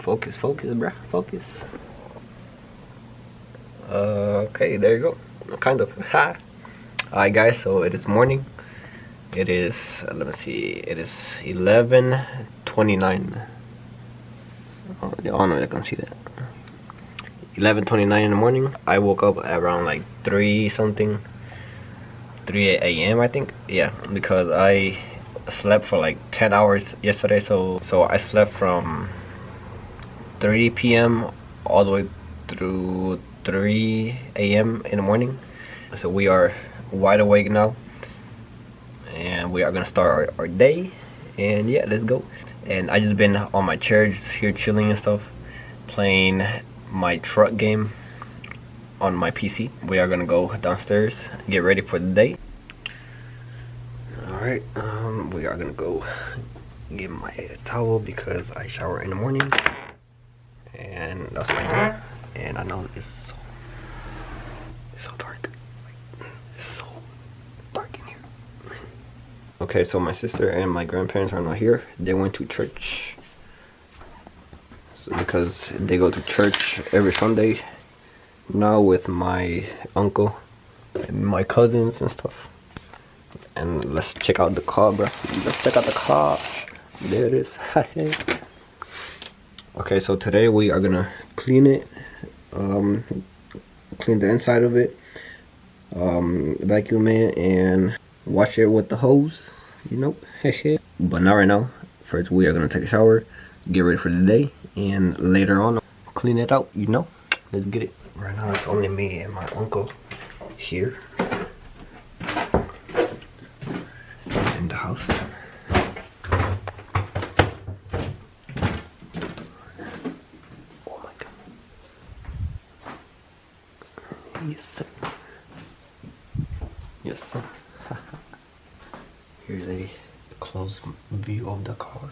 Focus, bruh. Focus. Okay, there you go. Kind of. Ha. Alright, guys. So it is morning. It is. Let me see. It is 11:29. Oh, I don't know if you can see that. 11:29 in the morning. I woke up around like 3 something. 3 a.m. I think. Yeah, because I slept for like 10 hours yesterday. So I slept from 3 p.m. all the way through 3 a.m. in the morning. So we are wide awake now, and we are gonna start our day. And yeah, let's go. And I just been on my chair, just here chilling and stuff, playing my truck game on my PC. We are gonna go downstairs, get ready for the day. Alright, we are gonna go get my towel because I shower in the morning, and that's my goal. And I know it's so dark. Like, it's so dark in here. Okay, so my sister and my grandparents are not here. They went to church. So because they go to church every Sunday now with my uncle and my cousins and stuff. And let's check out the car, bro. Let's check out the car. There it is. Okay, so today we are gonna clean it, clean the inside of it, vacuum it, and wash it with the hose, you know. But not right now. First, we are gonna take a shower, get ready for the day, and later on, clean it out, you know. Let's get it. Right now, it's only me and my uncle here in the house. Oh my god. Yes, sir. Yes, sir. Here's a close view of the car.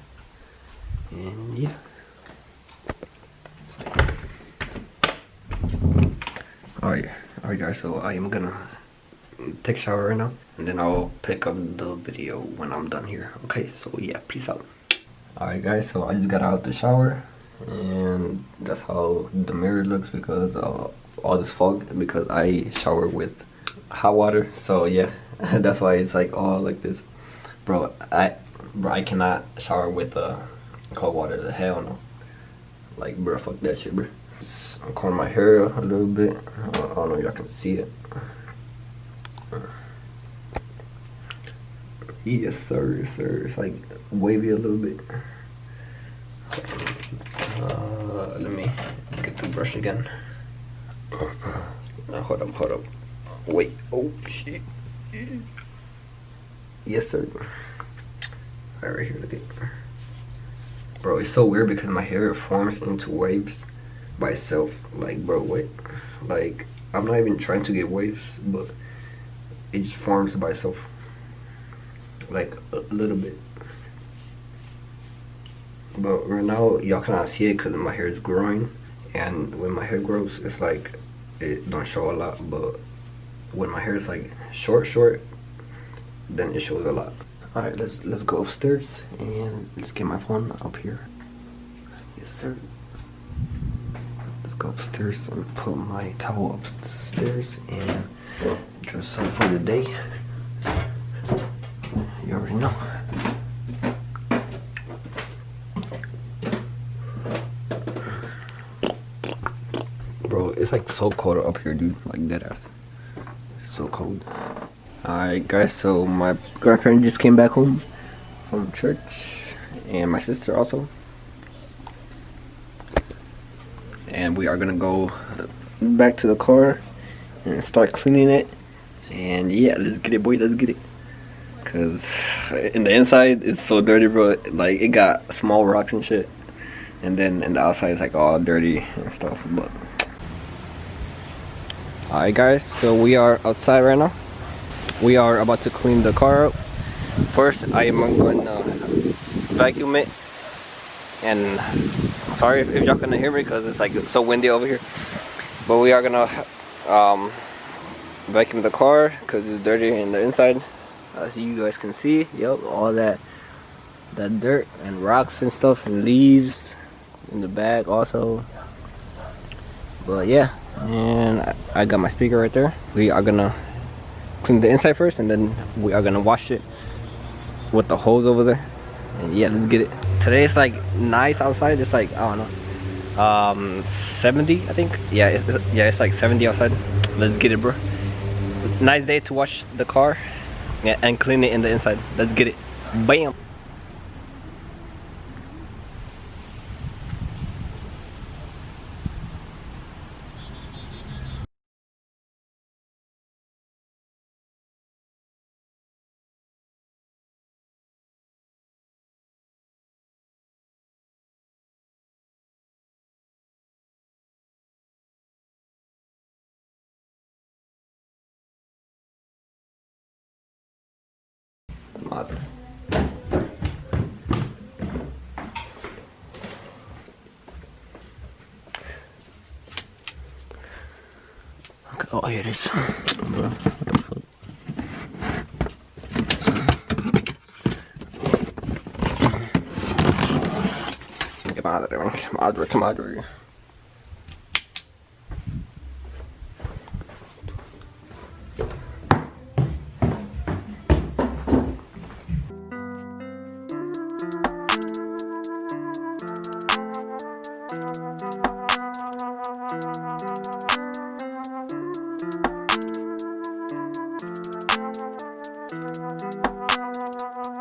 And yeah. Alright guys, so I am gonna take a shower right now, and then I'll pick up the video when I'm done here. Okay, so yeah, peace out. Alright guys, so I just got out the shower, and that's how the mirror looks because of all this fog, because I shower with hot water. So yeah, that's why it's like all like this. Bro, I cannot shower with cold water. Hell no. Like, bro, fuck that shit, bro. I'm combing my hair a little bit. I don't know if y'all can see it. Yes, sir. Yes, sir. It's like wavy a little bit. Let me get the brush again. Hold up. Wait. Oh shit. Yes, sir. Alright, right here. Look at it. Bro, it's so weird because my hair forms into waves by itself. Like, bro, wait. Like, I'm not even trying to get waves, but it just forms by itself. Like, a little bit. But right now, y'all cannot see it because my hair is growing. And when my hair grows, it's like, it don't show a lot. But when my hair is like short, then it shows a lot. Alright, let's go upstairs and let's get my phone up here. Yes, sir. Let's go upstairs and put my towel upstairs and dress up for the day. You already know. Bro, it's like so cold up here, dude. Like, dead ass. It's so cold. Alright guys, so my grandparents just came back home from church, and my sister also, and we are gonna go back to the car and start cleaning it. And yeah, let's get it, boy, let's get it, because in the inside it's so dirty, bro. Like, it got small rocks and shit, and then in the outside it's like all dirty and stuff. But alright guys, so we are outside right now. We are about to clean the car up. First, I am going to vacuum it. And sorry if y'all couldn't hear me because it's like so windy over here. But we are gonna vacuum the car because it's dirty in the inside. As you guys can see, yep, all that dirt and rocks and stuff and leaves in the back also. But yeah, and I got my speaker right there. We are gonna clean the inside first, and then we are gonna wash it with the hose over there. And yeah, let's get it. Today it's like nice outside. It's like, I don't know, 70 I think. Yeah, it's like 70 outside. Let's get it, bro. Nice day to wash the car, yeah, and clean it in the inside. Let's get it. Bam. Madre. Okay. Oh, here it is. Bro, what the fuck? Madre.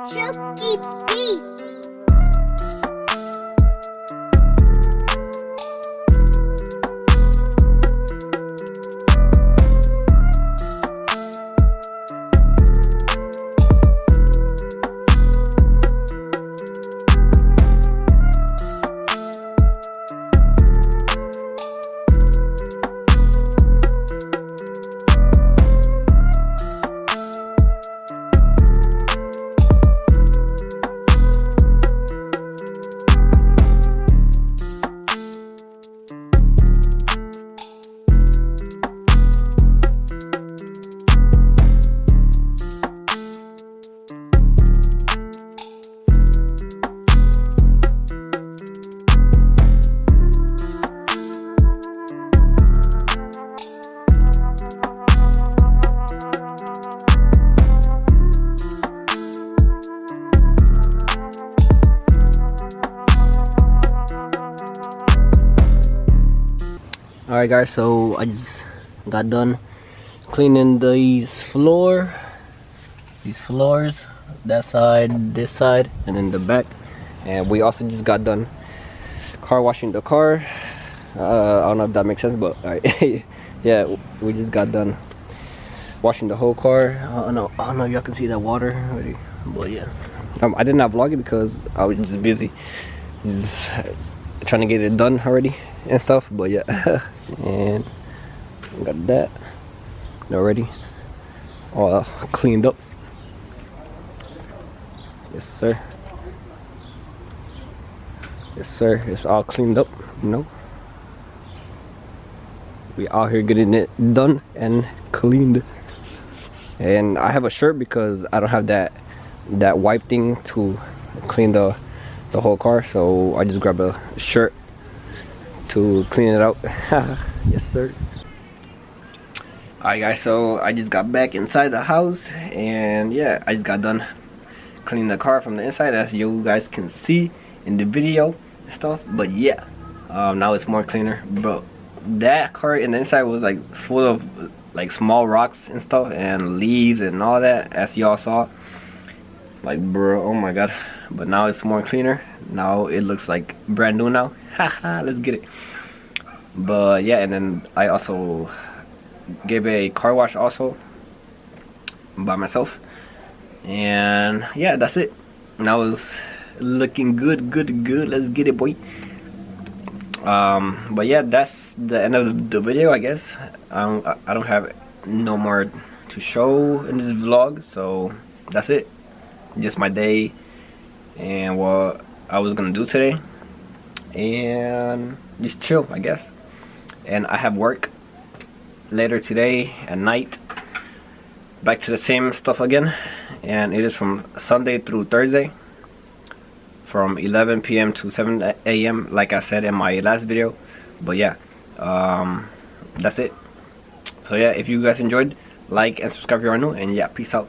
Chucky B. Alright guys, so I just got done cleaning these floors, that side, this side, and then the back. And we also just got done car washing the car. I don't know if that makes sense, but alright. Yeah, we just got done washing the whole car. I don't know if y'all can see that water already, but yeah. I did not vlog it because I was just busy, just trying to get it done already and stuff. But yeah, and got that already all cleaned up. Yes sir, it's all cleaned up, you know. We out here getting it done and cleaned. And I have a shirt because I don't have that wipe thing to clean the whole car, so I just grab a shirt to clean it out. Yes sir. Alright guys, so I just got back inside the house, and yeah, I just got done cleaning the car from the inside, as you guys can see in the video and stuff. But yeah, now it's more cleaner. Bro, that car in the inside was like full of like small rocks and stuff and leaves and all that, as y'all saw. Like, bro, oh my god. But now it's more cleaner. Now it looks like brand new now. Haha, let's get it. But yeah, and then I also gave a car wash also by myself. And yeah, that's it. Now it's looking good. Let's get it, boy. But yeah, that's the end of the video, I guess. I don't have no more to show in this vlog, so that's it. Just my day and what I was gonna do today, and just chill, I guess. And I have work later today at night, back to the same stuff again, and it is from Sunday through Thursday from 11 p.m. to 7 a.m. like I said in my last video. But yeah, that's it. So yeah, if you guys enjoyed, like and subscribe if you are new, and yeah, peace out.